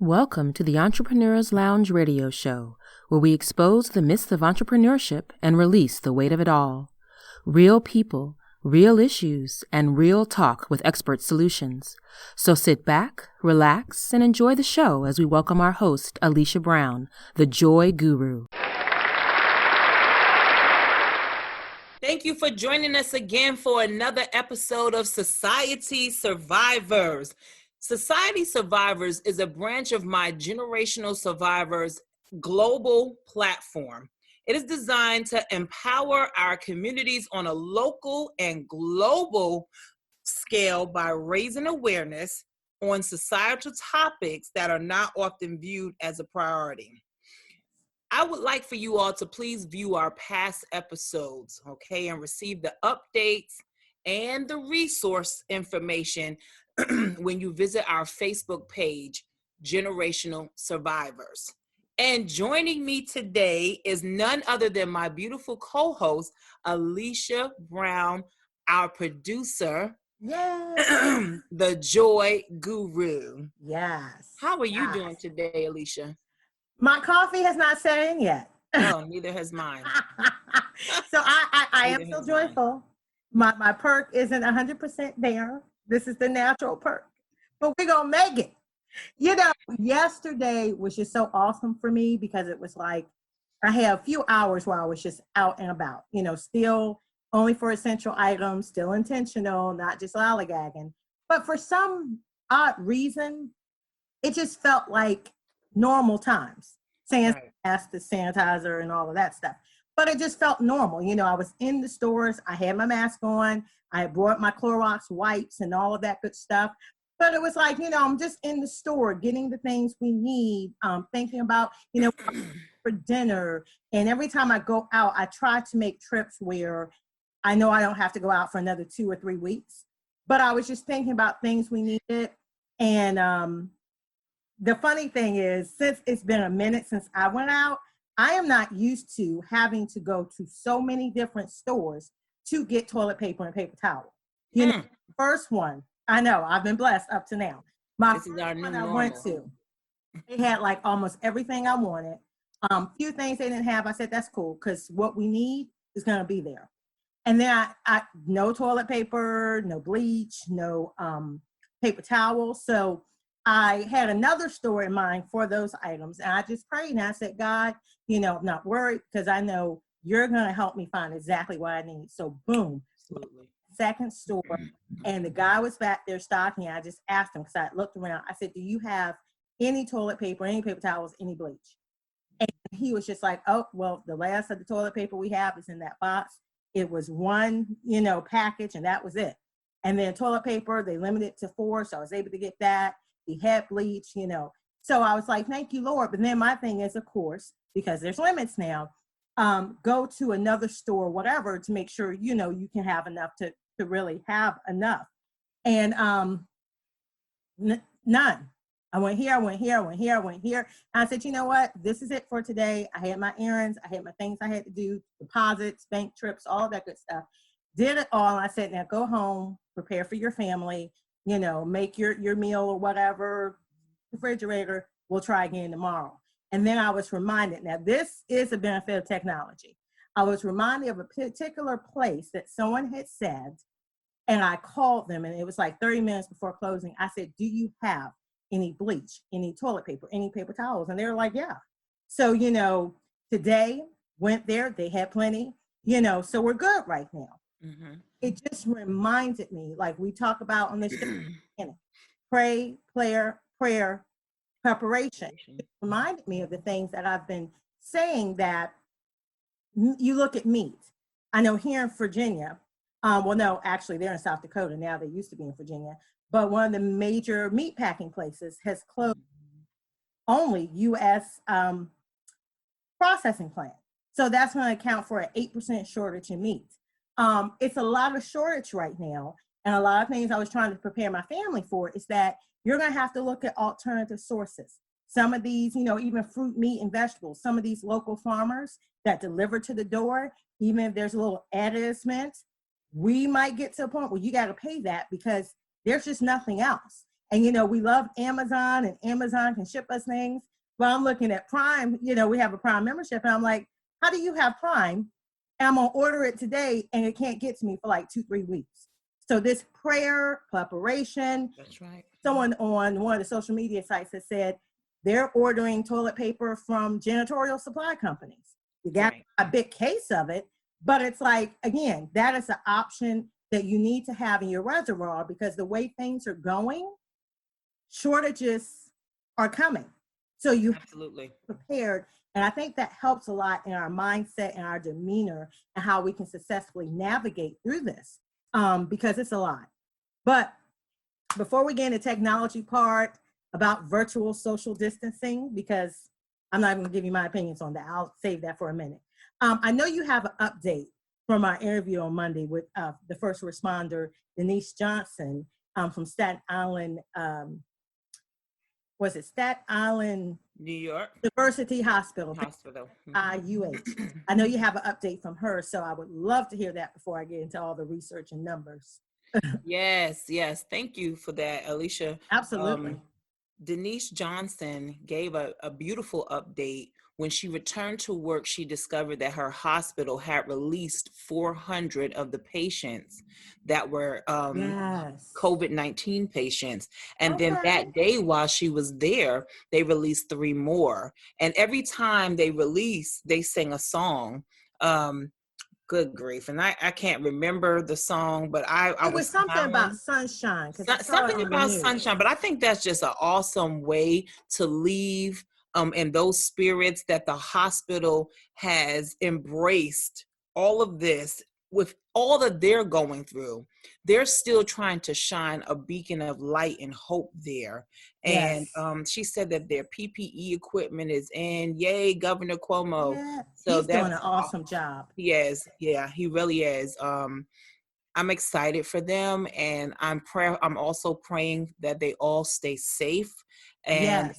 Welcome to the Entrepreneur's Lounge radio show, where we expose the myths of entrepreneurship and release the weight of it all. Real people, real issues, and real talk with expert solutions. So sit back, relax, and enjoy the show as we welcome our host, Alicia Brown, the Joy Guru. Thank you for joining us again for another episode of Society Survivors. Society Survivors is a branch of my Generational Survivors global platform. It is designed to empower our communities on a local and global scale by raising awareness on societal topics that are not often viewed as a priority. I would like for you all to please view our past episodes, okay, and receive the updates and the resource information when you visit our Facebook page, Generational Survivors. And joining me today is none other than my beautiful co-host, Alicia Brown, our producer, the Joy Guru. Yes. How are you doing today, Alicia? My coffee has not set in yet. Oh, neither has mine. So I am still joyful. My perk isn't 100% there. This is the natural perk. But we're going to make it. You know, yesterday was just so awesome for me because it was like I had a few hours where I was just out and about, you know, still only for essential items, still intentional, not just lollygagging. But for some odd reason, it just felt like normal times, saying ask the sanitizer and all of that stuff. But it just felt normal. You know, I was in the stores, I had my mask on, I brought my Clorox wipes and all of that good stuff. But it was like, you know, I'm just in the store getting the things we need, thinking about, you know, for dinner. And every time I go out, I try to make trips where I know I don't have to go out for another 2 or 3 weeks. But I was just thinking about things we needed. And the funny thing is, since it's been a minute since I went out, I am not used to having to go to so many different stores to get toilet paper and paper towel. You know, first one, I know, I've been blessed up to now. This is our new one normal. I went to, they had like almost everything I wanted. Few things they didn't have, I said, that's cool, because what we need is going to be there. And then I no toilet paper, no bleach, no paper towel. So I had another store in mind for those items. And I just prayed and I said, God, you know, I'm not worried because I know you're going to help me find exactly what I need. So boom, Absolutely. Second store. And the guy was back there stocking. I just asked him because I looked around. I said, do you have any toilet paper, any paper towels, any bleach? And he was just like, oh, well, the last of the toilet paper we have is in that box. It was one, you know, package and that was it. And then toilet paper, they limited it to 4. So I was able to get that. He had bleach, you know. So I was like, thank you, Lord. But then my thing is, of course, because there's limits now, go to another store, whatever, to make sure, you know, you can have enough to really have enough. And none. I went here, I went here, I went here, I went here. And I said, you know what? This is it for today. I had my errands. I had my things I had to do, deposits, bank trips, all that good stuff. Did it all. I said, now go home, prepare for your family, you know, make your meal or whatever, refrigerator, we'll try again tomorrow. And then I was reminded, now this is a benefit of technology. I was reminded of a particular place that someone had said, and I called them, and it was like 30 minutes before closing. I said, do you have any bleach, any toilet paper, any paper towels? And they were like, yeah. So, you know, today went there, they had plenty, you know, so we're good right now. Mm-hmm. It just reminded me, like we talk about on this show, prayer, preparation. It reminded me of the things that I've been saying, that you look at meat. I know here in Virginia, well, no, actually they're in South Dakota now. They used to be in Virginia, but one of the major meat packing places has closed only U.S. Processing plant. So that's going to account for an 8% shortage in meat. It's a lot of shortage right now. And a lot of things I was trying to prepare my family for is that you're going to have to look at alternative sources. Some of these, you know, even fruit, meat, and vegetables, some of these local farmers that deliver to the door, even if there's a little advertisement, we might get to a point where you got to pay that because there's just nothing else. And, we love Amazon, and Amazon can ship us things. Well, I'm looking at Prime, we have a Prime membership, and I'm like, how do you have Prime? And I'm going to order it today, and it can't get to me for like 2-3 weeks. So this prayer, preparation. That's right. Someone on one of the social media sites has said they're ordering toilet paper from janitorial supply companies. You got a big case of it, but it's like, again, that is an option that you need to have in your reservoir, because the way things are going, shortages are coming. So you absolutely have to be prepared. And I think that helps a lot in our mindset and our demeanor and how we can successfully navigate through this, because it's a lot. But before we get into technology part about virtual social distancing, because I'm not going to give you my opinions on that. I'll save that for a minute. I know you have an update from our interview on Monday with the first responder, Denise Johnson, from Staten Island. Was it Staten Island, New York University Hospital? IUH. I know you have an update from her, so I would love to hear that before I get into all the research and numbers. Yes. Thank you for that, Alicia. Absolutely. Denise Johnson gave a beautiful update. When she returned to work, she discovered that her hospital had released 400 of the patients that were COVID-19 patients. And then that day, while she was there, they released 3 more. And every time they release, they sing a song. Good grief. And I can't remember the song, but I was something smiling. About sunshine. Something about sunshine, but I think that's just an awesome way to leave in those spirits, that the hospital has embraced all of this. With all that they're going through, they're still trying to shine a beacon of light and hope there. And she said that their PPE equipment is in. Yay, Governor Cuomo. Yeah, so he's doing an awesome job. He is. Yeah, he really is. I'm excited for them, and I'm also praying that they all stay safe. And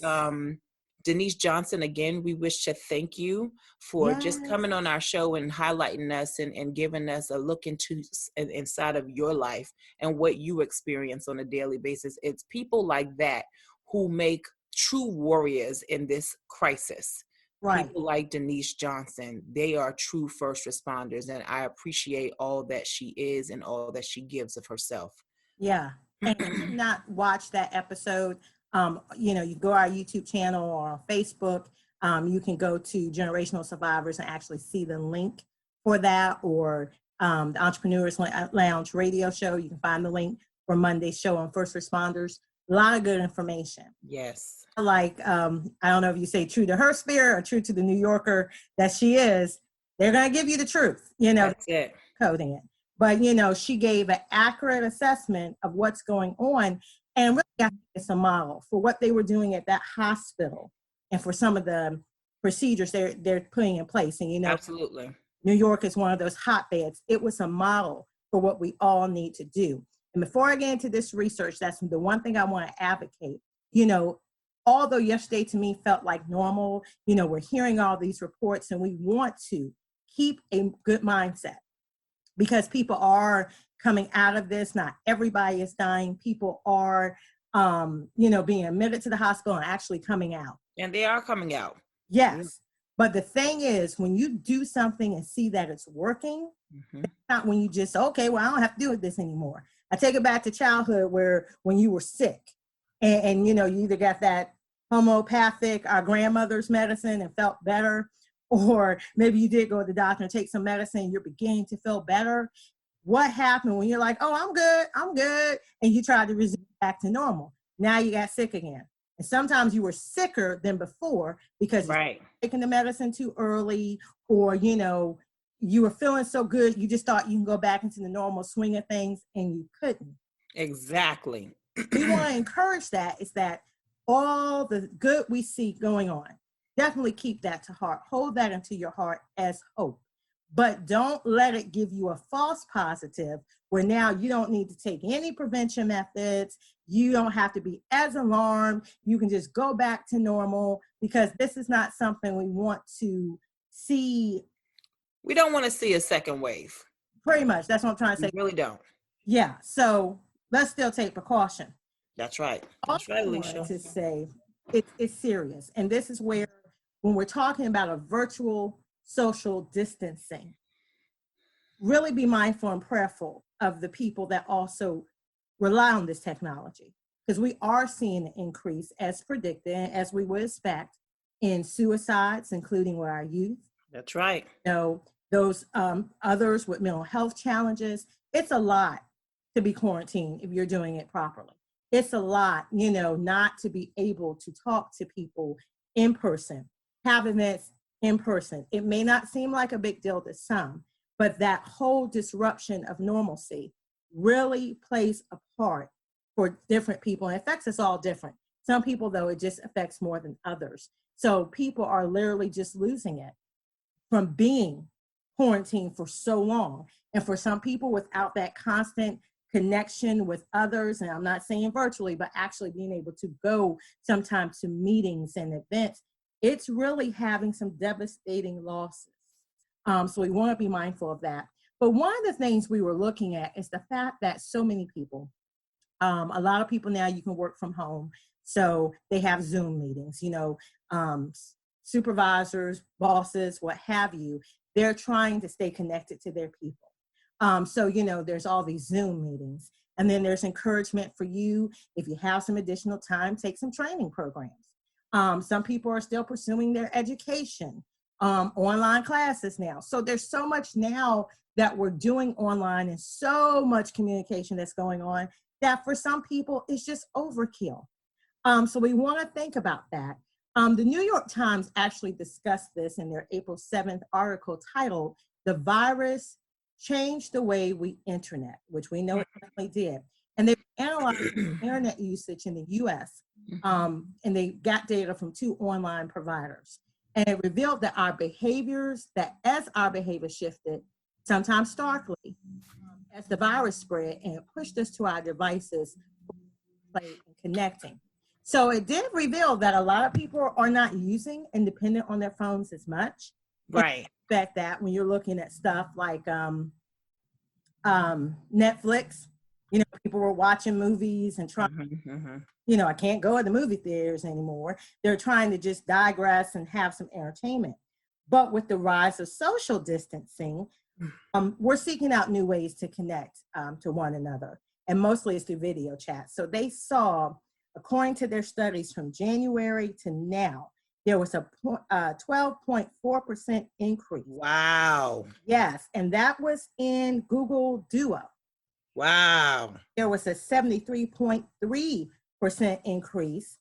Denise Johnson, again, we wish to thank you for just coming on our show and highlighting us and giving us a look inside of your life and what you experience on a daily basis. It's people like that who make true warriors in this crisis. Right. People like Denise Johnson, they are true first responders, and I appreciate all that she is and all that she gives of herself. Yeah, and if you did not watch that episode, you go to our YouTube channel or on Facebook. You can go to Generational Survivors and actually see the link for that, or the Entrepreneurs Lounge radio show. You can find the link for Monday's show on first responders. A lot of good information. Yes. Like, I don't know if you say true to her spirit or true to the New Yorker that she is, they're going to give you the truth, That's it. Coding it. But, she gave an accurate assessment of what's going on, and really it's a model for what they were doing at that hospital and for some of the procedures they're putting in place. And, absolutely, New York is one of those hotbeds. It was a model for what we all need to do. And before I get into this research, that's the one thing I want to advocate. Although yesterday to me felt like normal, we're hearing all these reports, and we want to keep a good mindset, because people are coming out of this. Not everybody is dying. People are, being admitted to the hospital and actually coming out. And they are coming out. Yes. Yeah. But the thing is, when you do something and see that it's working, it's not when you just, okay, well, I don't have to do this anymore. I take it back to childhood, where when you were sick and you either got that homeopathic, our grandmother's medicine, and felt better, or maybe you did go to the doctor and take some medicine and you're beginning to feel better. What happened when you're like, oh, I'm good, and you tried to resume back to normal? Now you got sick again. And sometimes you were sicker than before because you're taking the medicine too early, or, you were feeling so good, you just thought you can go back into the normal swing of things, and you couldn't. Exactly. We want to encourage that, is that all the good we see going on, definitely keep that to heart. Hold that into your heart as hope. But don't let it give you a false positive where now you don't need to take any prevention methods. You don't have to be as alarmed. You can just go back to normal, because this is not something we want to see. We don't want to see a second wave. Pretty much. That's what I'm trying to say. We really don't. Yeah. So let's still take precaution. That's right. That's Also right, wanted Alicia. to say it's serious. And this is where, when we're talking about a virtual social distancing, really be mindful and prayerful of the people that also rely on this technology. Because we are seeing an increase, as predicted, and as we would expect, in suicides, including with our youth. That's right. You know, those others with mental health challenges. It's a lot to be quarantined if you're doing it properly. It's a lot, not to be able to talk to people in person, have events in person. It may not seem like a big deal to some, but that whole disruption of normalcy really plays a part for different people. And it affects us all different. Some people, though, it just affects more than others. So people are literally just losing it from being quarantined for so long. And for some people, without that constant connection with others, and I'm not saying virtually, but actually being able to go sometimes to meetings and events, it's really having some devastating losses. So we want to be mindful of that. But one of the things we were looking at is the fact that so many people, a lot of people now, you can work from home. So they have Zoom meetings, supervisors, bosses, what have you. They're trying to stay connected to their people. So, there's all these Zoom meetings. And then there's encouragement for you, if you have some additional time, take some training programs. Some people are still pursuing their education, online classes now. So there's so much now that we're doing online and so much communication that's going on that for some people, it's just overkill. So we want to think about that. The New York Times actually discussed this in their April 7th article titled, "The Virus Changed the Way We Internet," which we know it definitely did. And they analyzed internet usage in the US, and they got data from 2 online providers. And it revealed that as our behaviors shifted, sometimes starkly, as the virus spread, and it pushed us to our devices, play and connecting. So it did reveal that a lot of people are not using and dependent on their phones as much. Right. Expect that when you're looking at stuff like Netflix, people were watching movies and trying, I can't go to the movie theaters anymore. They're trying to just digress and have some entertainment. But with the rise of social distancing, we're seeking out new ways to connect to one another. And mostly it's through video chat. So they saw, according to their studies from January to now, there was a 12.4% increase. Wow. Yes, and that was in Google Duo. Wow. There was a 73.3% increase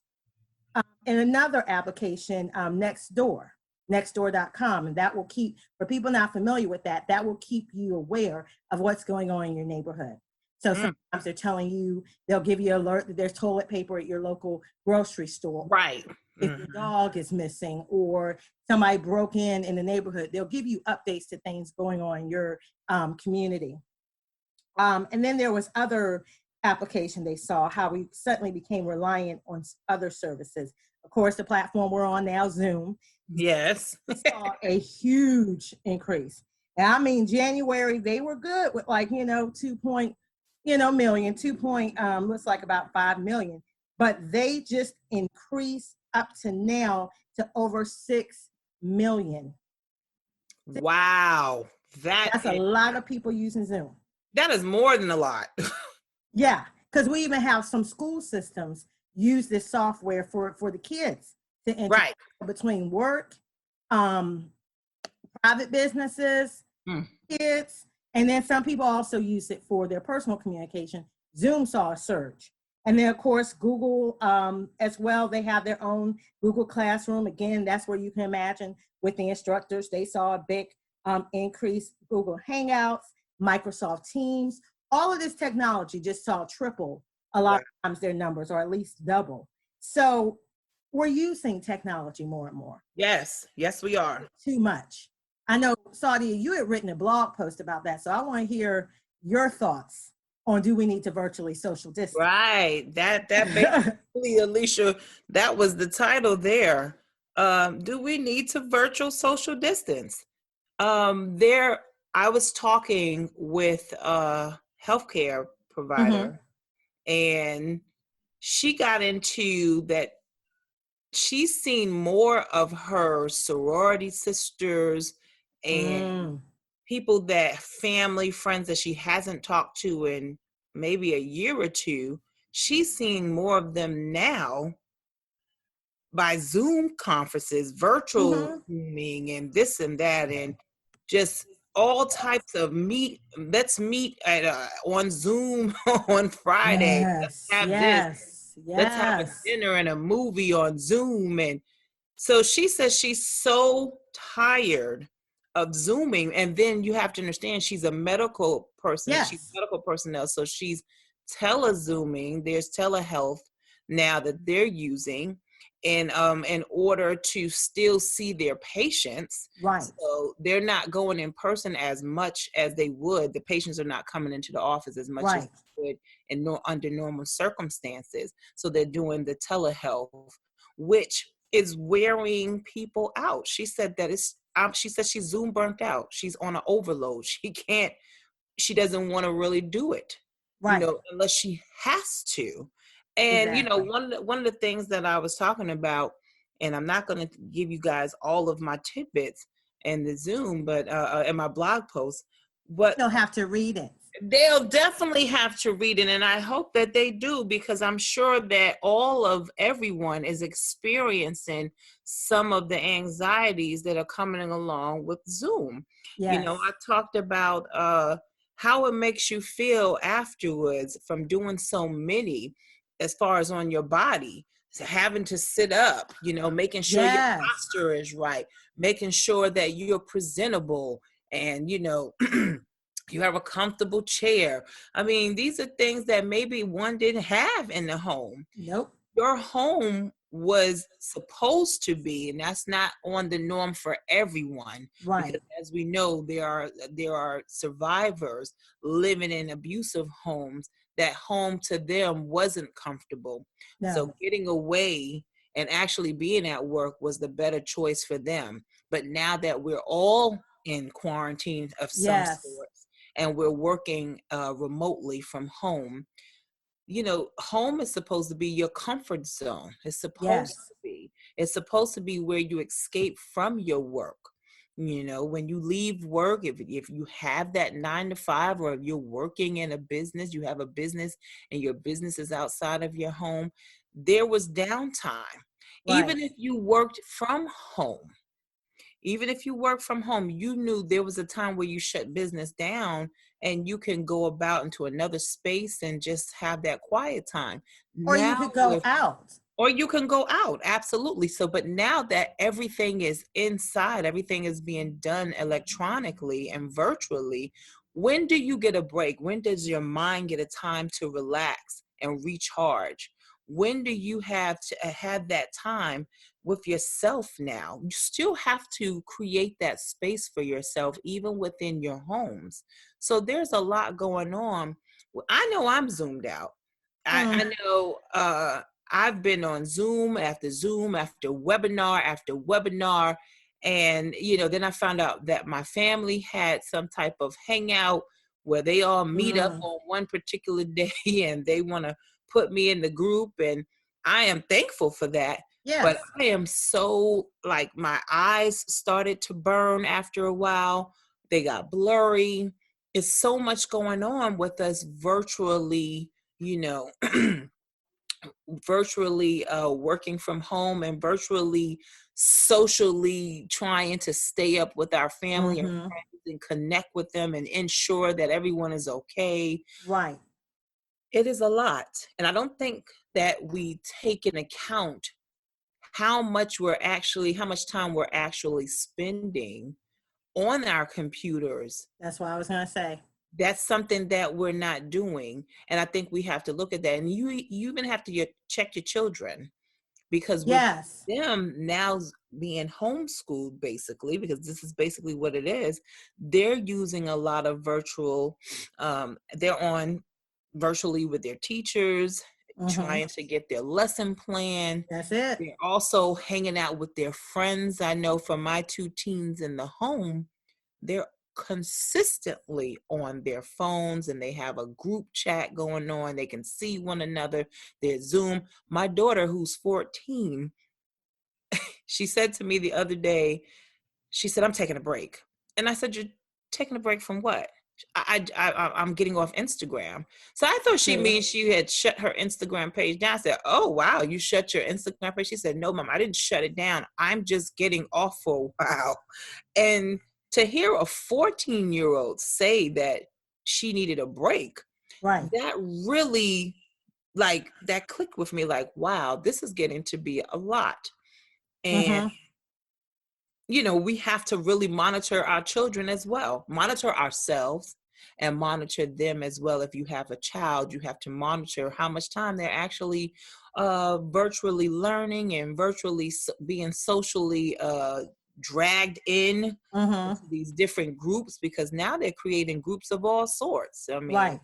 in another application, Nextdoor.com. And that will keep, for people not familiar with that, that will keep you aware of what's going on in your neighborhood. So sometimes they're telling you, they'll give you an alert that there's toilet paper at your local grocery store. Right. If your dog is missing or somebody broke in the neighborhood, they'll give you updates to things going on in your community. And then there was other application they saw, how we suddenly became reliant on other services. Of course, the platform we're on now, Zoom. Yes. Saw a huge increase. And I mean, January, they were good with like, 2 looks like about 5 million, but they just increased up to now to over 6 million. Wow. That's a lot of people using Zoom. That is more than a lot. Yeah, because we even have some school systems use this software for the kids to interact between work, private businesses, kids, and then some people also use it for their personal communication. Zoom saw a surge. And then, of course, Google as well, they have their own Google Classroom. Again, that's where you can imagine with the instructors, they saw a big increase. Google Hangouts, Microsoft Teams, all of this technology just saw triple a lot of times their numbers, or at least double. So we're using technology more and more. Yes, we are. Too much. I know, Sadia, you had written a blog post about that, so I want to hear your thoughts on, do we need to virtually social distance? Right. That basically, Alicia, that was the title there. Do we need to virtual social distance? I was talking with a healthcare provider, and she got into that. She's seen more of her sorority sisters and people that family friends that she hasn't talked to in maybe a year or two. She's seeing more of them now by Zoom conferences, virtual Zooming and this and that, and just all types of let's meet at on Zoom on Friday. Let's have this. Let's have a dinner and a movie on Zoom. And so she says she's so tired of Zooming. And then you have to understand she's a medical person. Yes. She's medical personnel. So she's tele-Zooming. There's telehealth now that they're using in order to still see their patients. Right. So they're not going in person as much as they would. The patients are not coming into the office as much as they would under normal circumstances. So they're doing the telehealth, which is wearing people out. She said that she said she's Zoom burnt out. She's on an overload. She doesn't want to really do it, unless she has to. And, one of the things that I was talking about, and I'm not going to give you guys all of my tidbits in the Zoom, but in my blog post, but you'll have to read it. They'll definitely have to read it. And I hope that they do, because I'm sure that everyone is experiencing some of the anxieties that are coming along with Zoom. Yes. I talked about how it makes you feel afterwards from doing so many, as far as on your body, having to sit up, making sure your posture is right, making sure that you're presentable and, you have a comfortable chair. I mean, these are things that maybe one didn't have in the home. Nope. Your home was supposed to be, and that's not on the norm for everyone. Right. Because as we know, there are survivors living in abusive homes that home to them wasn't comfortable. No. So getting away and actually being at work was the better choice for them. But now that we're all in quarantine of some sort, and we're working remotely from home, home is supposed to be your comfort zone. It's supposed to be. It's supposed to be where you escape from your work. When you leave work, if you have that 9 to 5, or if you're working in a business, you have a business and your business is outside of your home, there was downtime. Right. Even if you worked from home, you knew there was a time where you shut business down and you can go about into another space and just have that quiet time. Or you could go out. Or you can go out, absolutely. So, but now that everything is inside, everything is being done electronically and virtually, when do you get a break? When does your mind get a time to relax and recharge? When do you have to have that time with yourself now? You still have to create that space for yourself, even within your homes. So there's a lot going on. I know I'm zoomed out. I know I've been on Zoom after webinar after webinar. And, then I found out that my family had some type of hangout where they all meet up on one particular day and they want to put me in the group. And I am thankful for that. Yes. But I am so, my eyes started to burn after a while. They got blurry. It's so much going on with us virtually, virtually working from home and virtually socially trying to stay up with our family and friends and connect with them and ensure that everyone is okay. Right. It is a lot. And I don't think that we take into account how much time we're actually spending on our computers. That's what I was going to say. That's something that we're not doing. And I think we have to look at that. And you even have to check your children, because with them now being homeschooled, basically, because this is basically what it is, they're using a lot of virtual, they're on virtually with their teachers, trying to get their lesson plan. That's it. They're also hanging out with their friends. I know for my 2 teens in the home, they're consistently on their phones, and they have a group chat going on. They can see one another, their Zoom. My daughter, who's 14, she said to me the other day, she said, I'm taking a break. And I said, you're taking a break from what? I'm getting off Instagram. So I thought she means she had shut her Instagram page down. I said, oh, wow, you shut your Instagram page? She said, no, Mom, I didn't shut it down. I'm just getting off for a while. And to hear a 14-year-old say that she needed a break, Right. that really, like, that clicked with me, like, wow, this is getting to be a lot. And you know, we have to really monitor our children as well, monitor ourselves and monitor them as well. If you have a child, you have to monitor how much time they're actually virtually learning and virtually being socially dragged in to these different groups, because now they're creating groups of all sorts. I mean, right.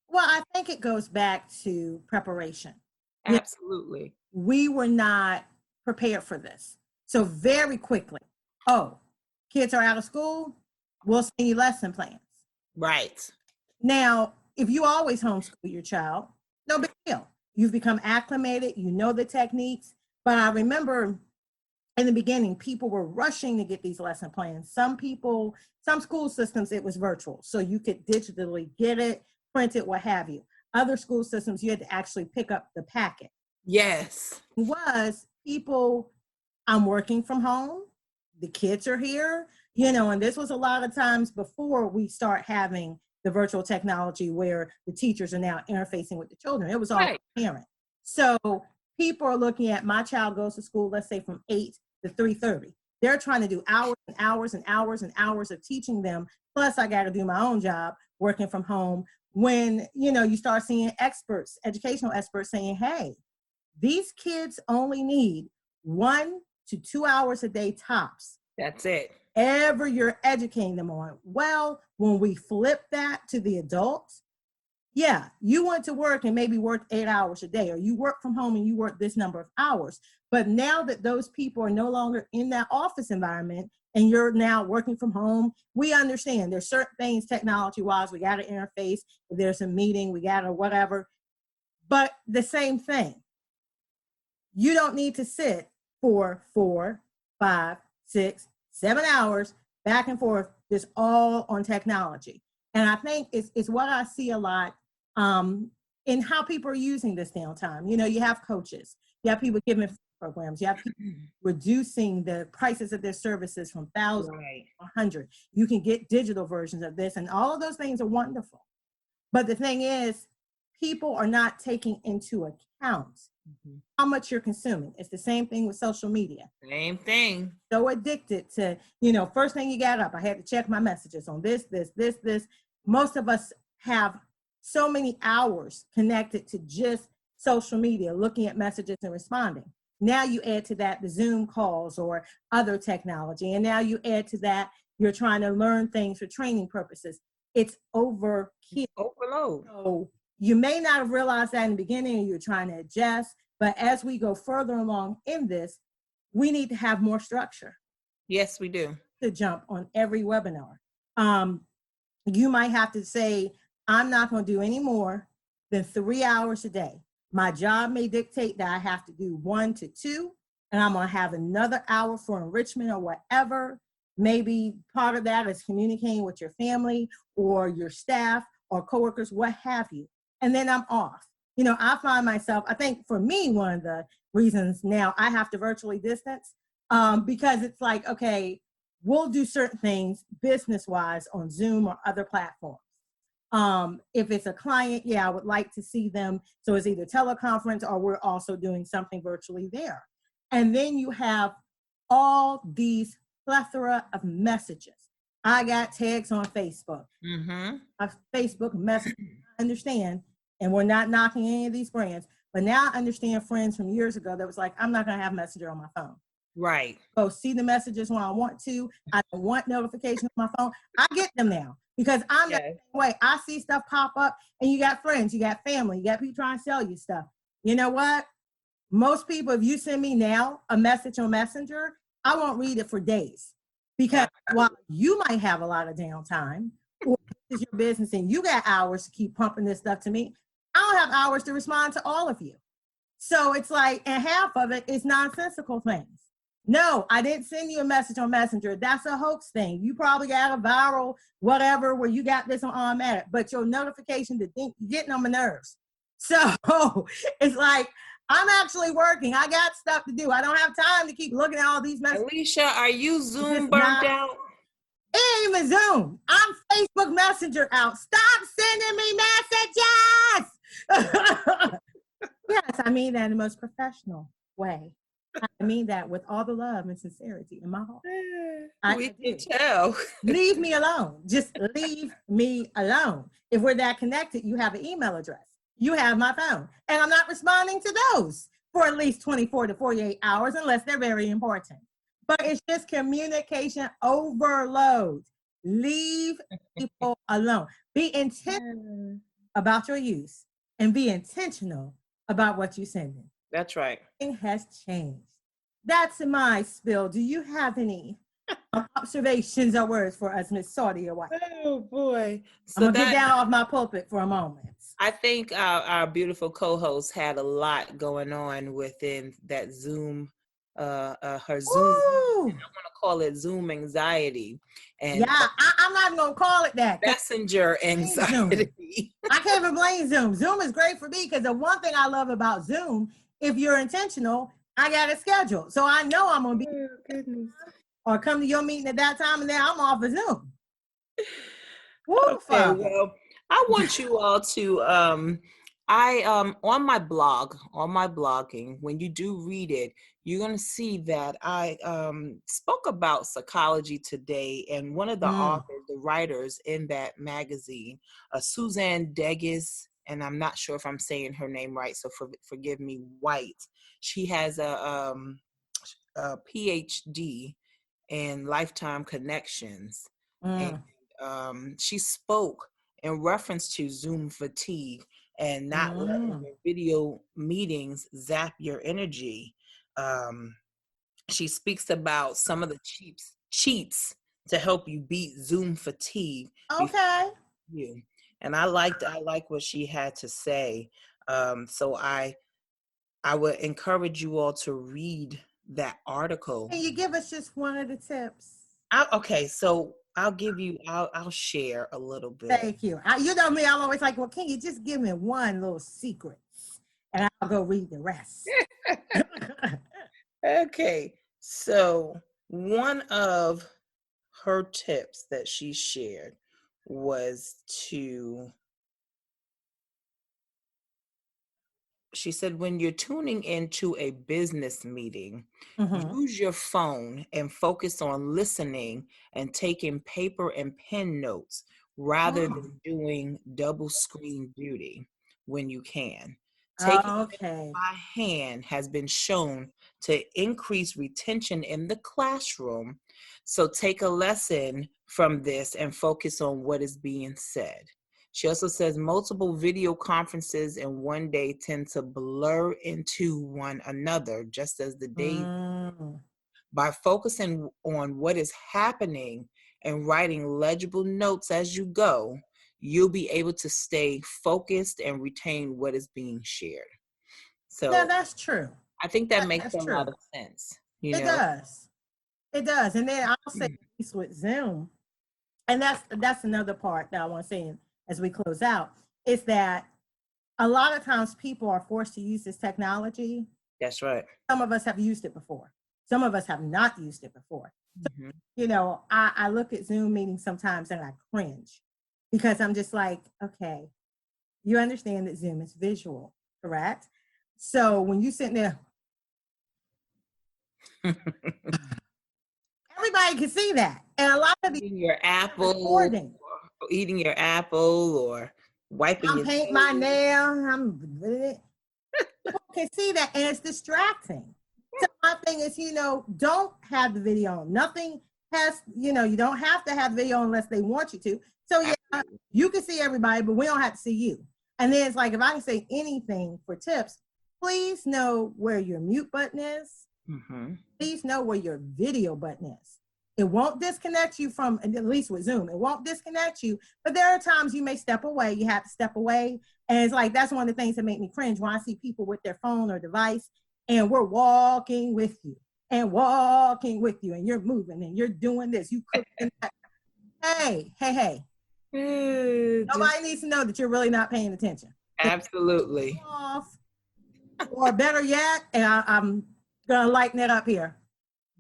Well, I think it goes back to preparation. Absolutely. We were not prepared for this. So very quickly, oh, kids are out of school, we'll send you lesson plans. Right. Now, if you always homeschool your child, no big deal. You've become acclimated, you know the techniques. But I remember in the beginning, people were rushing to get these lesson plans. Some school systems, it was virtual. So you could digitally get it, print it, what have you. Other school systems, you had to actually pick up the packet. Yes. Was people, I'm working from home, the kids are here, you know, and this was a lot of times before we start having the virtual technology where the teachers are now interfacing with the children. It was all parent. So people are looking at, my child goes to school, let's say from 8 to 3:30. They're trying to do hours and hours and hours and hours of teaching them. Plus I got to do my own job working from home. When, you know, you start seeing experts, educational experts saying, hey, these kids only need 1 to 2 hours a day tops. That's it. Ever you're educating them on. Well, when we flip that to the adults, yeah, you went to work and maybe worked 8 hours a day, or you work from home and you work this number of hours. But now that those people are no longer in that office environment and you're now working from home, we understand there's certain things technology-wise, we got to interface. If there's a meeting, we got to whatever. But the same thing. You don't need to sit for 4, 5, 6, 7 hours back and forth, just all on technology. And I think it's what I see a lot in how people are using this downtime. You know, you have coaches, you have people giving programs, you have people reducing the prices of their services from 1,000 to 100. You can get digital versions of this, and all of those things are wonderful. But the thing is, people are not taking into account how much you're consuming. It's the same thing with social media. Same thing. So addicted to, you know, first thing you got up, I had to check my messages on this. Most of us have so many hours connected to just social media, looking at messages and responding. Now you add to that the Zoom calls or other technology. And now you add to that, you're trying to learn things for training purposes. It's overkill. Overload. So you may not have realized that in the beginning, and you're trying to adjust, but as we go further along in this, we need to have more structure. Yes, we do. To jump on every webinar. You might have to say, I'm not going to do any more than 3 hours a day. My job may dictate that I have to do 1 to 2, and I'm going to have another hour for enrichment or whatever. Maybe part of that is communicating with your family or your staff or coworkers, what have you. And then I'm off. You know, I find myself, I think for me, one of the reasons now I have to virtually distance, because it's like, okay, we'll do certain things business-wise on Zoom or other platforms. If it's a client, yeah, I would like to see them. So it's either teleconference or we're also doing something virtually there. And then you have all these plethora of messages. I got tags on Facebook. A Facebook message, I understand, and we're not knocking any of these brands, but now I understand friends from years ago that was like, I'm not going to have Messenger on my phone. Right. Go see the messages when I want to. I don't want notifications on my phone. I get them now because I'm the same way. I see stuff pop up, and you got friends, you got family, you got people trying to sell you stuff. You know what? Most people, if you send me now a message on Messenger, I won't read it for days Because while you might have a lot of downtime, or this is your business and you got hours to keep pumping this stuff to me, I don't have hours to respond to all of you. So it's like, and half of it is nonsensical things. No, I didn't send you a message on Messenger. That's a hoax thing. You probably got a viral whatever where you got this on automatic, but your notification to think you're getting on my nerves. So it's like, I'm actually working. I got stuff to do. I don't have time to keep looking at all these messages. Alicia, are you Zoom burnt out? It ain't even Zoom. I'm Facebook Messenger out. Stop sending me messages. Yes, I mean that in the most professional way. I mean that with all the love and sincerity in my heart. We can tell. Leave me alone. Just leave me alone. If we're that connected, you have an email address. You have my phone. And I'm not responding to those for at least 24 to 48 hours unless they're very important. But it's just communication overload. Leave people alone. Be intentional about your use and be intentional about what you're sending. That's right. It has changed. That's my spill. Do you have any observations or words for us, Miss Saudia White? Oh boy. So I'm gonna get down off my pulpit for a moment. I think our beautiful co-host had a lot going on within that Zoom, her Zoom. Ooh. I want to call it Zoom anxiety. And yeah, I'm not even gonna call it that. Messenger anxiety. I can't even blame Zoom. Zoom is great for me because the one thing I love about Zoom, if you're intentional, I got it scheduled. So I know I'm gonna be or come to your meeting at that time and then I'm off of Zoom. Woo, okay, well, I want you all to on my blogging, when you do read it, you're going to see that I spoke about Psychology Today, and one of the authors, the writers in that magazine, Suzanne Degas, and I'm not sure if I'm saying her name right, so forgive me, White. She has a PhD in lifetime connections, and she spoke in reference to Zoom fatigue and not letting your video meetings zap your energy. She speaks about some of the cheats to help you beat Zoom fatigue. Okay. And I like what she had to say. So I would encourage you all to read that article. Can you give us just one of the tips? Okay, so I'll share a little bit. Thank you. You know me, I'm always like, well, can you just give me one little secret and I'll go read the rest. Okay, so one of her tips that she shared was she said, when you're tuning into a business meeting, use your phone and focus on listening and taking paper and pen notes rather than doing double screen duty when you can. Taking it by hand has been shown to increase retention in the classroom. So take a lesson from this and focus on what is being said. She also says multiple video conferences in one day tend to blur into one another, just as the day. By focusing on what is happening and writing legible notes as you go, you'll be able to stay focused and retain what is being shared. So yeah, that's true. I think that makes a lot of sense. It does. It does. And then I'll say this with Zoom, and that's another part that I want to say as we close out, is that a lot of times people are forced to use this technology. That's right. Some of us have used it before. Some of us have not used it before. So, you know, I look at Zoom meetings sometimes and I cringe because I'm just like, okay, you understand that Zoom is visual, correct? So when you sit there, everybody can see that. And a lot of eating your apple, or wiping your paint my nail. People can see that, and it's distracting. So my thing is, you know, don't have the video on. Nothing has, you know, you don't have to have video unless they want you to. So yeah, you can see everybody, but we don't have to see you. And then it's like, if I can say anything for tips, please know where your mute button is. Please know where your video button is. It won't disconnect you from, at least with Zoom, it won't disconnect you. But there are times you may step away. You have to step away. And it's like, that's one of the things that make me cringe when I see people with their phone or device and we're walking with you and walking with you and you're moving and you're doing this. You cooking that. Hey. Nobody needs to know that you're really not paying attention. Absolutely. Off, or better yet, and I'm going to lighten it up here.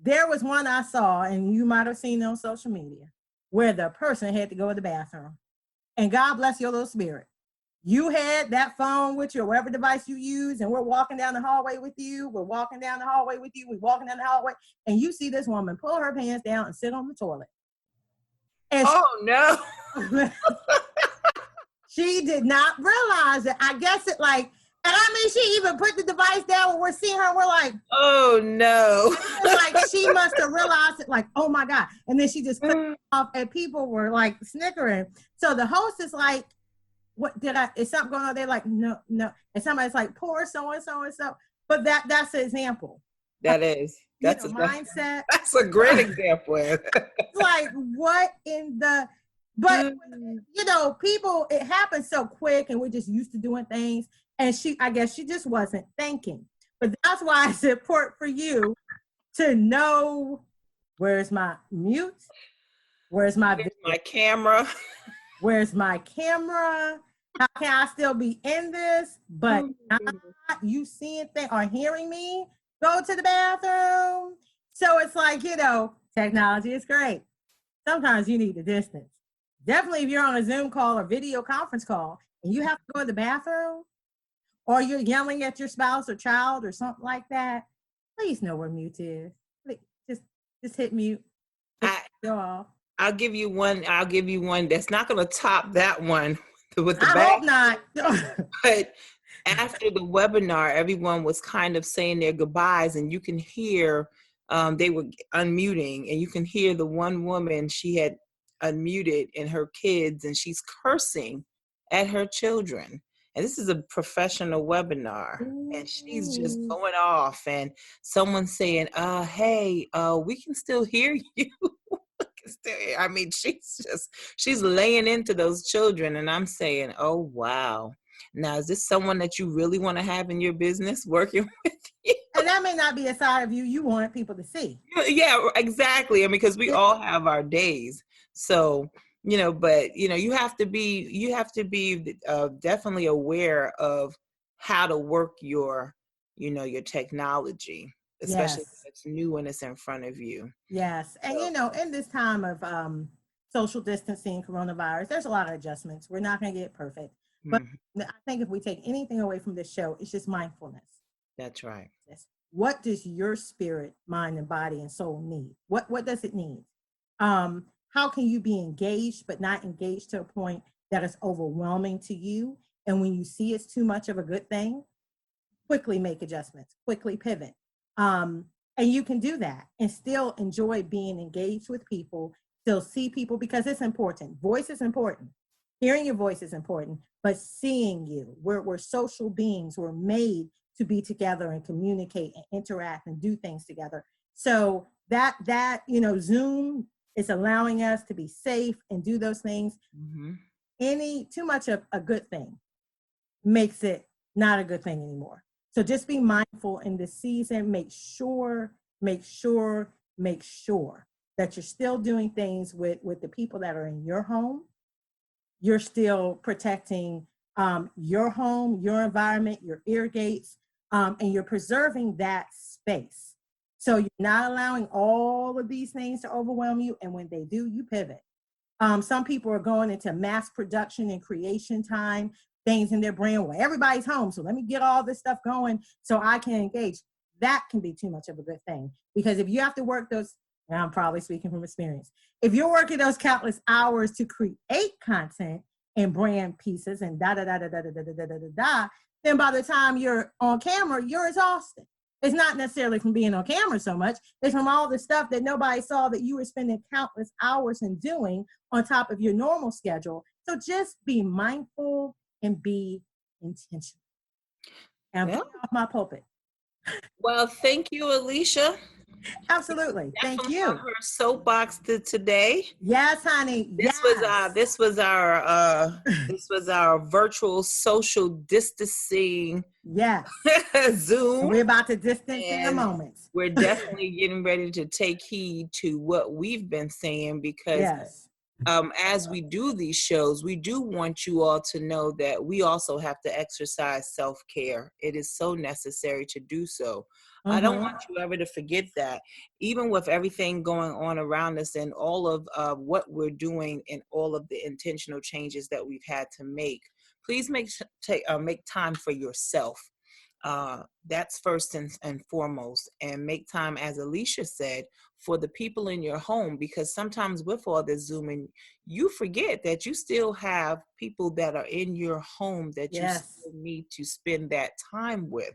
There was one I saw, and you might have seen it on social media, where the person had to go to the bathroom. And God bless your little spirit. You had that phone with you, or whatever device you use, and we're walking down the hallway with you. We're walking down the hallway, and you see this woman pull her pants down and sit on the toilet. And no. She did not realize it. I guess it like, and I mean, she even put the device down when we're seeing her. We're like, oh no. Like she must have realized it, like, oh my God. And then she just cut it off and people were like snickering. So the host is like, what is something going on? They're like, no. And somebody's like, poor so-and-so and so. But that's an example. That's a mindset. That's a great example. It's like, what in the, but people, it happens so quick and we're just used to doing things. And I guess she just wasn't thinking. But that's why it's important for you to know, where's my mute? Where's my camera? Where's my camera? How can I still be in this? But not you seeing things or hearing me go to the bathroom. So it's like, technology is great. Sometimes you need the distance. Definitely if you're on a Zoom call or video conference call and you have to go to the bathroom or you're yelling at your spouse or child or something like that, please know where mute is. Just hit mute. I'll give you one that's not going to top that one with the I hope not. But after the webinar, everyone was kind of saying their goodbyes and you can hear they were unmuting and you can hear the one woman, she had unmuted and her kids and she's cursing at her children. And this is a professional webinar and she's just going off and someone's saying, hey, we can still hear you. I mean, she's laying into those children and I'm saying, oh, wow. Now, is this someone that you really want to have in your business working with you? And that may not be a side of you want people to see. Yeah, exactly. I mean, because we all have our days. So, but, you have to be definitely aware of how to work your technology, especially if it's new and it's in front of you. Yes. And, in this time of social distancing, coronavirus, there's a lot of adjustments. We're not going to get perfect. But I think if we take anything away from this show, it's just mindfulness. That's right. What does your spirit, mind, and body and soul need? What does it need? How can you be engaged, but not engaged to a point that is overwhelming to you? And when you see it's too much of a good thing, quickly make adjustments, quickly pivot. And you can do that and still enjoy being engaged with people, still see people, because it's important. Voice is important. Hearing your voice is important, but seeing you, we're social beings. We're made to be together and communicate and interact and do things together. So that Zoom is allowing us to be safe and do those things. Too much of a good thing makes it not a good thing anymore. So just be mindful in this season. Make sure that you're still doing things with the people that are in your home. You're still protecting your home, your environment, your ear gates, and you're preserving that space. So you're not allowing all of these things to overwhelm you. And when they do, you pivot. Some people are going into mass production and creation time, things in their brain. Well, everybody's home, so let me get all this stuff going so I can engage. That can be too much of a good thing. Because if you have to work those, and I'm probably speaking from experience, if you're working those countless hours to create content and brand pieces and then by the time you're on camera, you're exhausted. It's not necessarily from being on camera so much. It's from all the stuff that nobody saw that you were spending countless hours in doing on top of your normal schedule. So just be mindful and be intentional. And I'm off my pulpit. Well, thank you, Alicia. Absolutely. Thank Definitely you. on her soapbox today. Yes, honey. This was our virtual social distancing Yes. Zoom. We're about to distance in a And moment. we're definitely getting ready to take heed to what we've been saying, because Yes. as we do these shows, we do want you all to know that we also have to exercise self-care. It is so necessary to do so. I don't want you ever to forget that. Even with everything going on around us and all of what we're doing and all of the intentional changes that we've had to make, please make time for yourself. That's first and foremost, and make time, as Alicia said, for the people in your home, because sometimes with all this Zooming, you forget that you still have people that are in your home that you still need to spend that time with.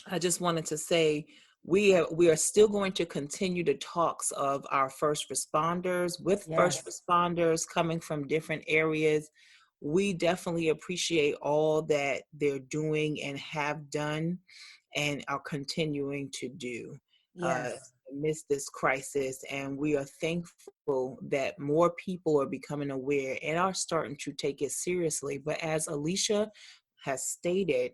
I just wanted to say we are still going to continue the talks of our first responders with first responders coming from different areas. We definitely appreciate all that they're doing and have done and are continuing to do amidst this crisis. And we are thankful that more people are becoming aware and are starting to take it seriously. But as Alicia has stated,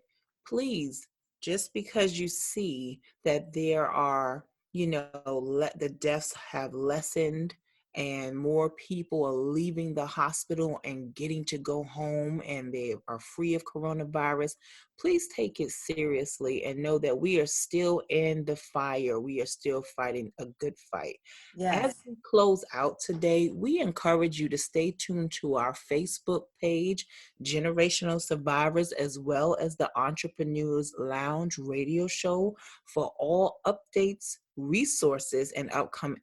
please, just because you see that there are, the deaths have lessened and more people are leaving the hospital and getting to go home and they are free of coronavirus, please take it seriously and know that we are still in the fire. We are still fighting a good fight. As we close out today, we encourage you to stay tuned to our Facebook page, Generational Survivors, as well as the Entrepreneurs Lounge radio show for all updates, resources, and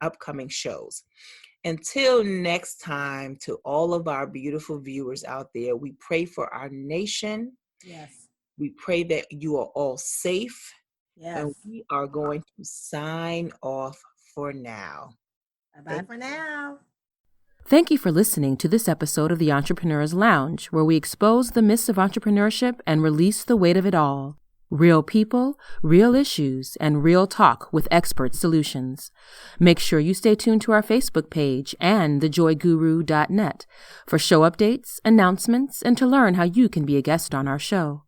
upcoming shows. Until next time, to all of our beautiful viewers out there, we pray for our nation. Yes. We pray that you are all safe. Yes. And we are going to sign off for now. Bye for now. Thank you for listening to this episode of the Entrepreneurs Lounge, where we expose the myths of entrepreneurship and release the weight of it all. Real people, real issues, and real talk with expert solutions. Make sure you stay tuned to our Facebook page and thejoyguru.net for show updates, announcements, and to learn how you can be a guest on our show.